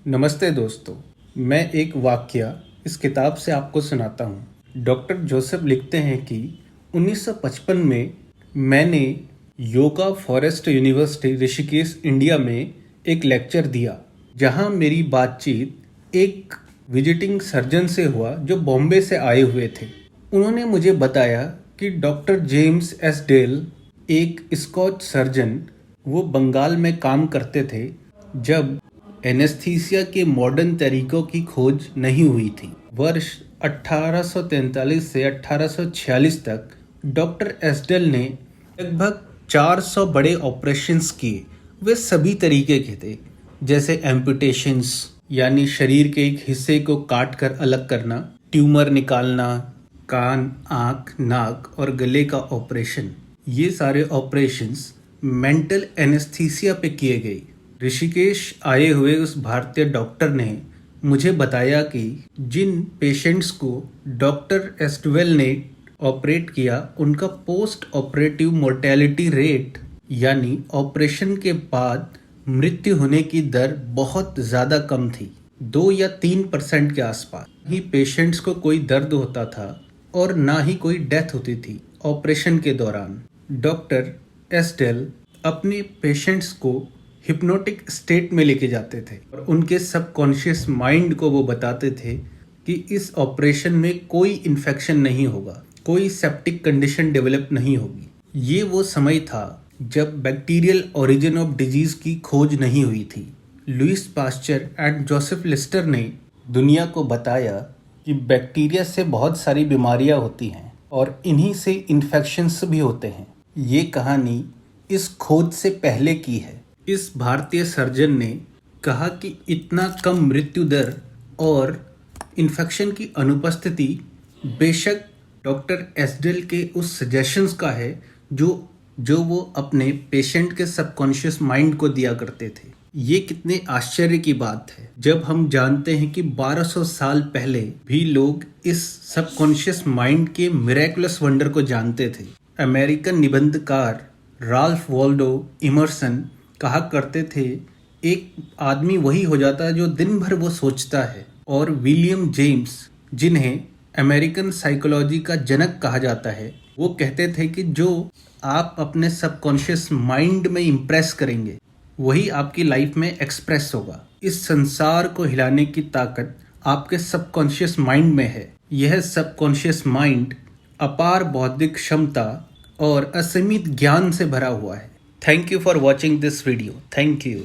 नमस्ते दोस्तों, मैं एक वाकया इस किताब से आपको सुनाता हूँ। डॉक्टर जोसेफ लिखते हैं कि 1955 में मैंने yoga forest university Rishikesh India में एक लेक्चर दिया, जहाँ मेरी बातचीत एक विजिटिंग सर्जन से हुआ जो बॉम्बे से आए हुए थे। उन्होंने मुझे बताया कि डॉक्टर जेम्स एस डेल एक स्कॉच सर्जन वो बंगाल में काम करते थे जब एनेस्थीसिया के मॉडर्न तरीकों की खोज नहीं हुई थी। वर्ष 1843 से 1846 तक डॉक्टर एस्डेल ने लगभग 400 बड़े ऑपरेशंस किए। वे सभी तरीके के थे, जैसे एम्पुटेशंस यानी शरीर के एक हिस्से को काट कर अलग करना, ट्यूमर निकालना, कान, आँख, नाक और गले का ऑपरेशन। ये सारे ऑपरेशंस मेंटल एनेस्थीसिया पे किए गए। ऋषिकेश आए हुए उस भारतीय डॉक्टर ने मुझे बताया कि जिन पेशेंट्स को डॉक्टर एस्टवेल ने ऑपरेट किया, उनका पोस्ट ऑपरेटिव मोर्टेलिटी रेट यानी ऑपरेशन के बाद मृत्यु होने की दर बहुत ज़्यादा कम थी, 2 या 3% के आसपास ही पेशेंट्स को कोई दर्द होता था और ना ही कोई डेथ होती थी ऑपरेशन के दौरान। डॉक्टर एस्टेल अपने पेशेंट्स को हिप्नोटिक स्टेट में लेके जाते थे और उनके सबकॉन्शियस माइंड को वो बताते थे कि इस ऑपरेशन में कोई इन्फेक्शन नहीं होगा, कोई सेप्टिक कंडीशन डेवलप नहीं होगी। ये वो समय था जब बैक्टीरियल ओरिजिन ऑफ डिजीज की खोज नहीं हुई थी। Lewis pasture and Joseph Lister ने दुनिया को बताया कि बैक्टीरिया से बहुत सारी बीमारियां होती हैं और इन्हीं से इन्फेक्शंस भी होते हैं। ये कहानी इस खोज से पहले की है। इस भारतीय सर्जन ने कहा कि इतना कम मृत्यु दर और इन्फेक्शन की अनुपस्थिति बेशक डॉक्टर एस्डेल के उस सजेशंस का है जो वो अपने पेशेंट के सबकॉन्शियस माइंड को दिया करते थे। ये कितने आश्चर्य की बात है जब हम जानते हैं कि 1200 साल पहले भी लोग इस सबकॉन्शियस माइंड के मिरेकुलस वंडर को जानते थे। अमेरिकन निबंधकार राल्फ वॉल्डो इमर्सन कहा करते थे, एक आदमी वही हो जाता है जो दिन भर वो सोचता है। और विलियम जेम्स, जिन्हें अमेरिकन साइकोलॉजी का जनक कहा जाता है, वो कहते थे कि जो आप अपने सबकॉन्शियस माइंड में इम्प्रेस करेंगे वही आपकी लाइफ में एक्सप्रेस होगा। इस संसार को हिलाने की ताकत आपके सबकॉन्शियस माइंड में है। यह सबकॉन्शियस माइंड अपार बौद्धिक क्षमता और असीमित ज्ञान से भरा हुआ है। Thank you for watching this video. Thank you.